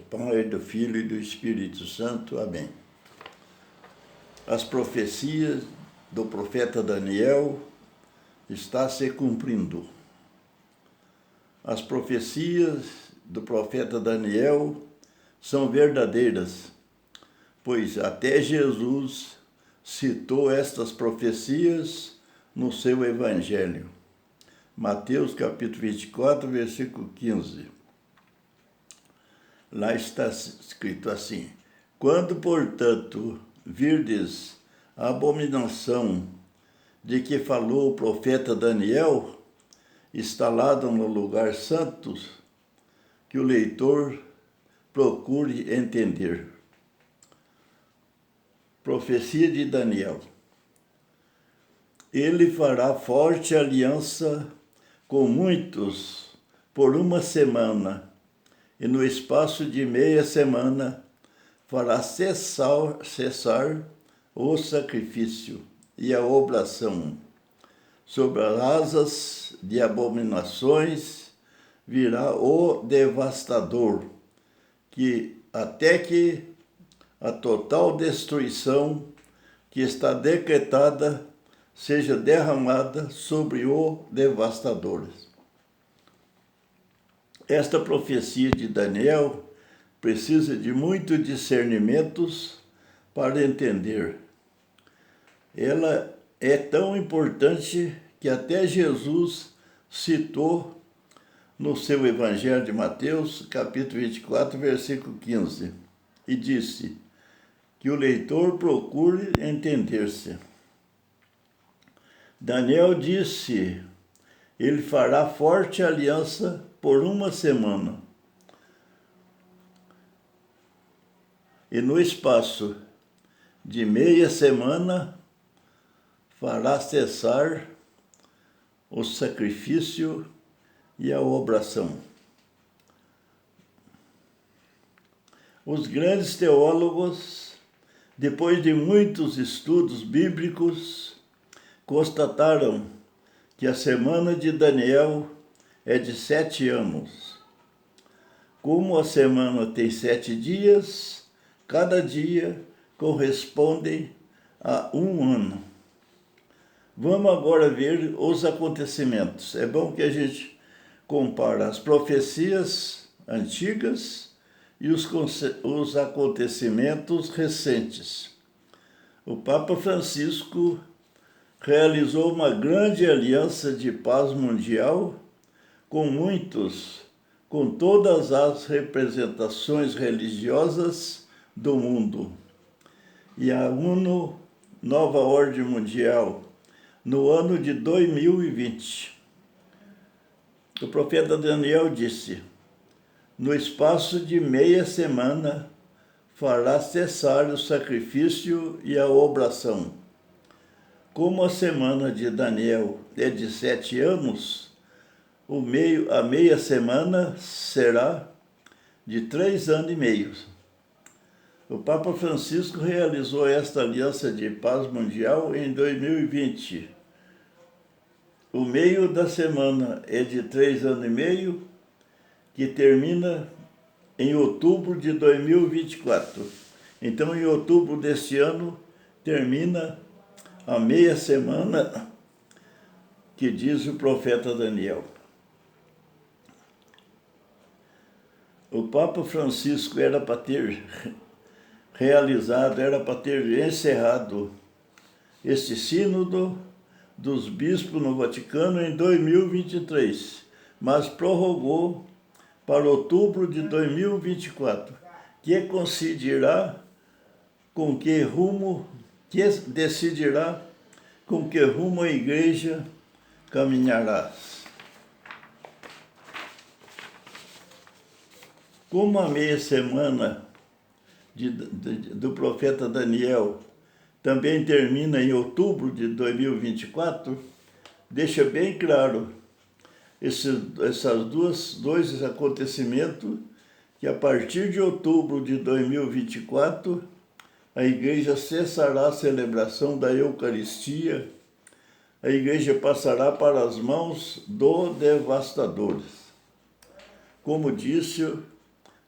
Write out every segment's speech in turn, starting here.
Pai, do Filho e do Espírito Santo. Amém. As profecias do profeta Daniel estão se cumprindo. As profecias do profeta Daniel são verdadeiras, pois até Jesus citou estas profecias no seu Evangelho. Mateus capítulo 24, versículo 15. Lá está escrito assim: quando, portanto, virdes a abominação de que falou o profeta Daniel, instalado no lugar santo, que o leitor procure entender. Profecia de Daniel. Ele fará forte aliança com muitos por uma semana, e no espaço de meia semana fará cessar o sacrifício e a oblação. Sobre as asas de abominações virá o devastador, até que a total destruição que está decretada seja derramada sobre o devastador. Esta profecia de Daniel precisa de muitos discernimentos para entender. Ela é tão importante que até Jesus citou no seu Evangelho de Mateus, capítulo 24, versículo 15, e disse que o leitor procure entender-se. Daniel disse: ele fará forte aliança por uma semana. E no espaço de meia semana fará cessar o sacrifício e a oblação. Os grandes teólogos, depois de muitos estudos bíblicos, constataram que a semana de Daniel é de 7 anos. Como a semana tem 7 dias, cada dia corresponde a um ano. Vamos agora ver os acontecimentos. É bom que a gente compare as profecias antigas e os acontecimentos recentes. O Papa Francisco realizou uma grande aliança de paz mundial com todas as representações religiosas do mundo. E a UNO, Nova Ordem Mundial, no ano de 2020. O profeta Daniel disse: no espaço de meia semana fará cessar o sacrifício e a oblação. Como a semana de Daniel é de 7 anos, a meia semana será de 3 anos e meio. O Papa Francisco realizou esta aliança de paz mundial em 2020. O meio da semana é de 3 anos e meio, que termina em outubro de 2024. Então, em outubro deste ano, termina a meia semana que diz o profeta Daniel. O Papa Francisco era para ter encerrado este sínodo dos bispos no Vaticano em 2023, mas prorrogou para outubro de 2024, que decidirá com que rumo a Igreja caminhará. Como a meia semana do profeta Daniel também termina em outubro de 2024, deixa bem claro esses dois acontecimentos, que a partir de outubro de 2024, a Igreja cessará a celebração da Eucaristia, a Igreja passará para as mãos do devastador. Como disse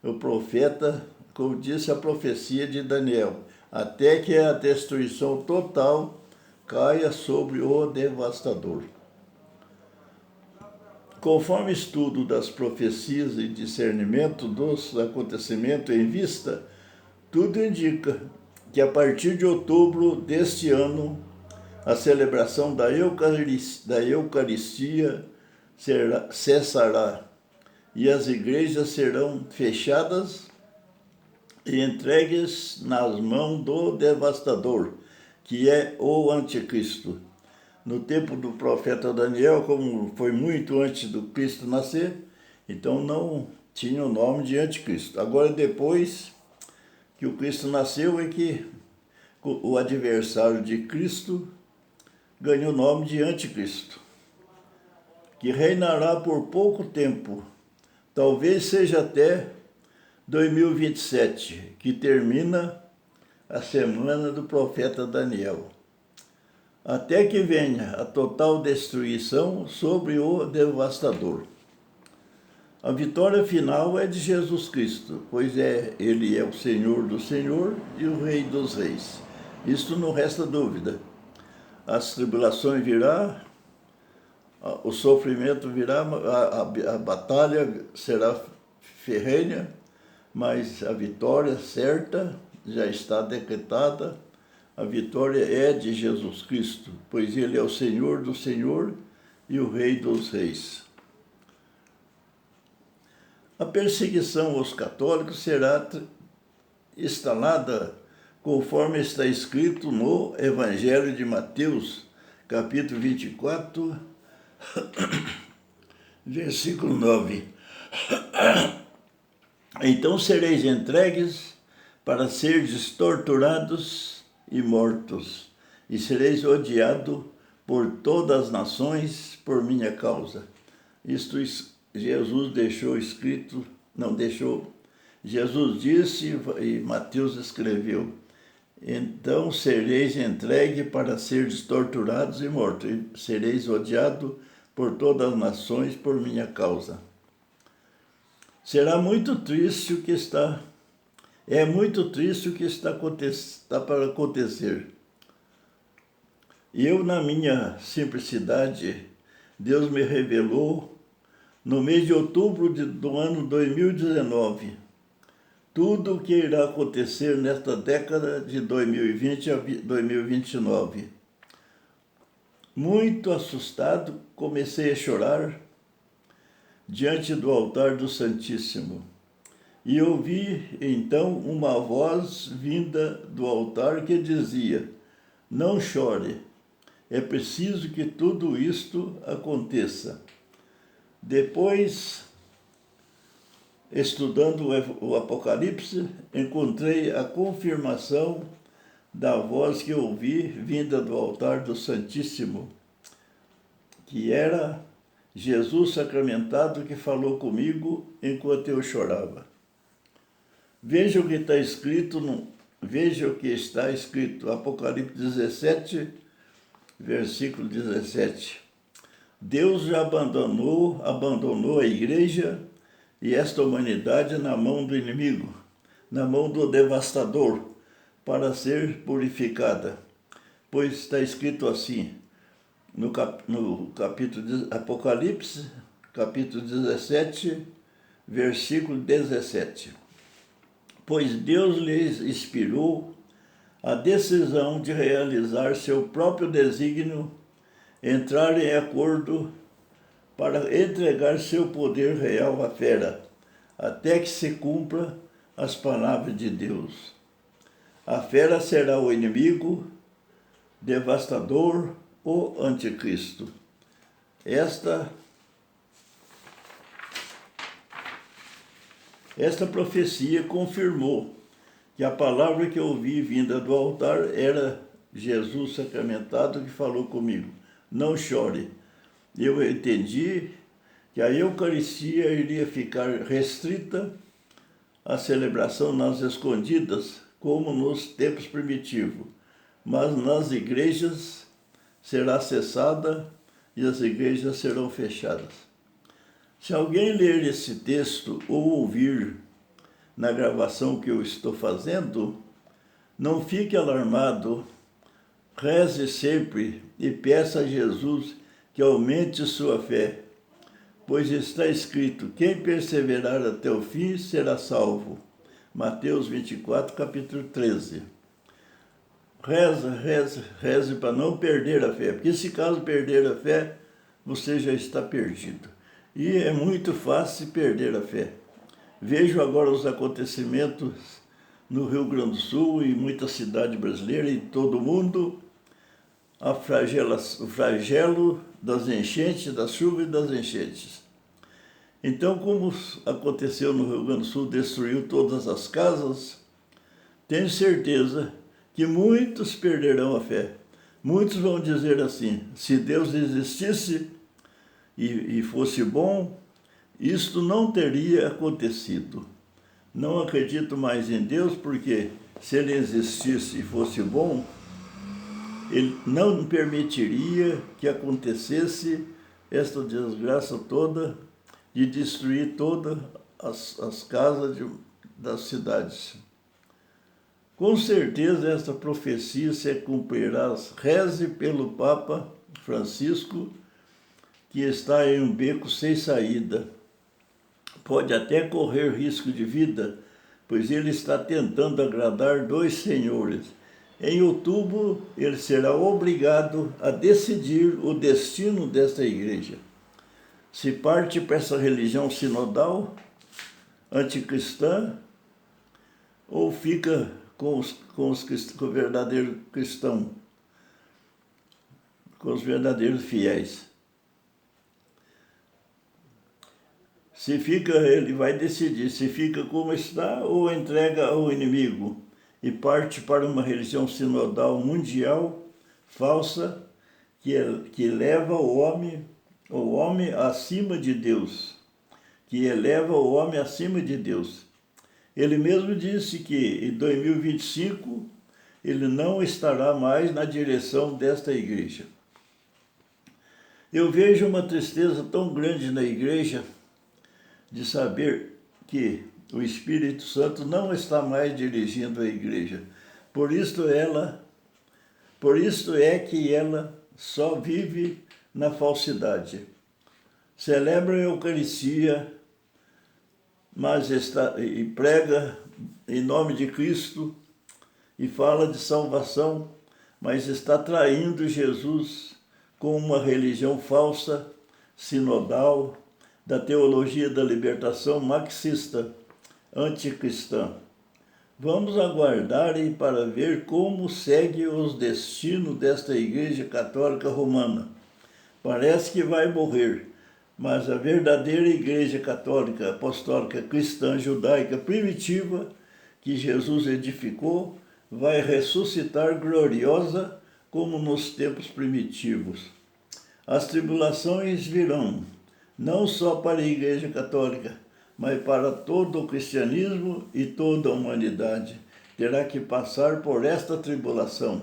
o profeta, como disse a profecia de Daniel, até que a destruição total caia sobre o devastador. Conforme estudo das profecias e discernimento dos acontecimentos em vista, tudo indica que a partir de outubro deste ano, a celebração da Eucaristia cessará e as igrejas serão fechadas e entregues nas mãos do devastador, que é o anticristo. No tempo do profeta Daniel, como foi muito antes do Cristo nascer, então não tinha o nome de anticristo. Agora, depois que o Cristo nasceu, é que o adversário de Cristo ganhou o nome de anticristo, que reinará por pouco tempo, talvez seja até 2027, que termina a semana do profeta Daniel, até que venha a total destruição sobre o devastador. A vitória final é de Jesus Cristo, pois Ele é o Senhor do Senhor e o Rei dos Reis. Isto não resta dúvida. As tribulações virão, o sofrimento virá, a batalha será ferrenha, mas a vitória certa já está decretada. A vitória é de Jesus Cristo, pois Ele é o Senhor do Senhor e o Rei dos Reis. A perseguição aos católicos será instalada conforme está escrito no Evangelho de Mateus, capítulo 24, versículo 9. Então sereis entregues para seres torturados e mortos, e sereis odiados por todas as nações por minha causa. Isto Jesus deixou escrito, não deixou, Jesus disse e Mateus escreveu. Então sereis entregue para seres torturados e mortos, e sereis odiados por todas as nações por minha causa. Será muito triste o que está, é muito triste o que está para acontecer. Eu, na minha simplicidade, Deus me revelou no mês de outubro do ano 2019, tudo o que irá acontecer nesta década de 2020 a 2029. Muito assustado, comecei a chorar diante do altar do Santíssimo. E ouvi então uma voz vinda do altar que dizia: não chore, é preciso que tudo isto aconteça. Depois, estudando o Apocalipse, encontrei a confirmação da voz que ouvi vinda do altar do Santíssimo, que era Jesus sacramentado que falou comigo enquanto eu chorava. Veja o que está escrito, Apocalipse 17, versículo 17. Deus já abandonou a igreja e esta humanidade na mão do inimigo, na mão do devastador, para ser purificada. Pois está escrito assim, no capítulo de Apocalipse, capítulo 17, versículo 17. Pois Deus lhes inspirou a decisão de realizar seu próprio desígnio, entrar em acordo para entregar seu poder real à fera, até que se cumpra as palavras de Deus. A fera será o inimigo devastador, o anticristo. Esta profecia confirmou que a palavra que eu ouvi vinda do altar era Jesus sacramentado que falou comigo. Não chore. Eu entendi que a Eucaristia iria ficar restrita à celebração nas escondidas, como nos tempos primitivos, mas nas igrejas será cessada e as igrejas serão fechadas. Se alguém ler esse texto ou ouvir na gravação que eu estou fazendo, não fique alarmado, reze sempre e peça a Jesus que aumente sua fé, pois está escrito, quem perseverar até o fim será salvo. Mateus 24, capítulo 13. Reze para não perder a fé, porque se caso perder a fé, você já está perdido. E é muito fácil perder a fé. Vejo agora os acontecimentos no Rio Grande do Sul e muitas cidades brasileiras e todo mundo, o flagelo das enchentes, da chuva e das enchentes. Então, como aconteceu no Rio Grande do Sul, destruiu todas as casas, tenho certeza que muitos perderão a fé. Muitos vão dizer assim, se Deus existisse e fosse bom, isto não teria acontecido. Não acredito mais em Deus, porque se Ele existisse e fosse bom, Ele não permitiria que acontecesse esta desgraça toda de destruir todas as casas das cidades. Com certeza esta profecia se cumprirá. Reze pelo Papa Francisco, que está em um beco sem saída. Pode até correr risco de vida, pois ele está tentando agradar dois senhores. Em outubro, ele será obrigado a decidir o destino desta igreja. Se parte para essa religião sinodal, anticristã, ou fica com o verdadeiro cristão, com os verdadeiros fiéis. Se fica, ele vai decidir se fica como está ou entrega ao inimigo e parte para uma religião sinodal mundial falsa que leva o homem acima de Deus, que eleva o homem acima de Deus. Ele mesmo disse que em 2025 ele não estará mais na direção desta igreja. Eu vejo uma tristeza tão grande na igreja de saber que o Espírito Santo não está mais dirigindo a igreja. Por isso é que ela só vive na falsidade. Celebra a Eucaristia, mas e prega em nome de Cristo e fala de salvação, mas está traindo Jesus com uma religião falsa, sinodal, da teologia da libertação marxista, anticristã. Vamos aguardar para ver como segue os destinos desta Igreja Católica Romana. Parece que vai morrer, mas a verdadeira Igreja Católica, Apostólica, Cristã, Judaica, primitiva, que Jesus edificou, vai ressuscitar gloriosa como nos tempos primitivos. As tribulações virão, não só para a Igreja Católica, mas para todo o cristianismo e toda a humanidade. Terá que passar por esta tribulação.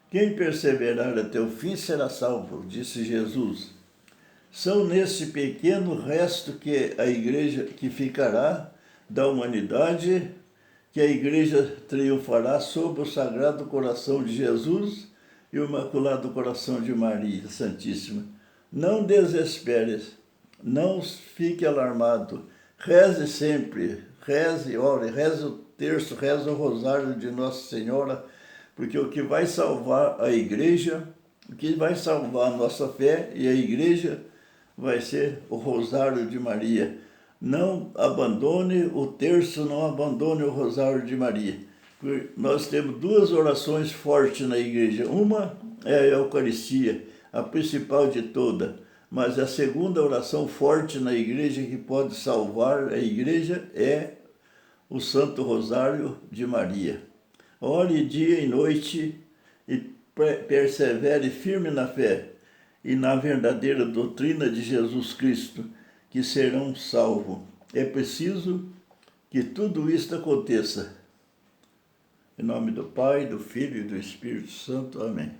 Quem perseverar até o fim será salvo, disse Jesus. São nesse pequeno resto que a Igreja que ficará da humanidade, que a Igreja triunfará sobre o Sagrado Coração de Jesus e o Imaculado Coração de Maria Santíssima. Não desesperes. Não fique alarmado, reze sempre, reze, ore, reze o terço, reze o rosário de Nossa Senhora, porque o que vai salvar a igreja, o que vai salvar a nossa fé e a igreja vai ser o rosário de Maria. Não abandone o terço, não abandone o rosário de Maria. Nós temos duas orações fortes na igreja. Uma é a Eucaristia, a principal de toda. Mas a segunda oração forte na igreja que pode salvar a igreja é o Santo Rosário de Maria. Ore dia e noite e persevere firme na fé e na verdadeira doutrina de Jesus Cristo, que serão salvos. É preciso que tudo isto aconteça. Em nome do Pai, do Filho e do Espírito Santo. Amém.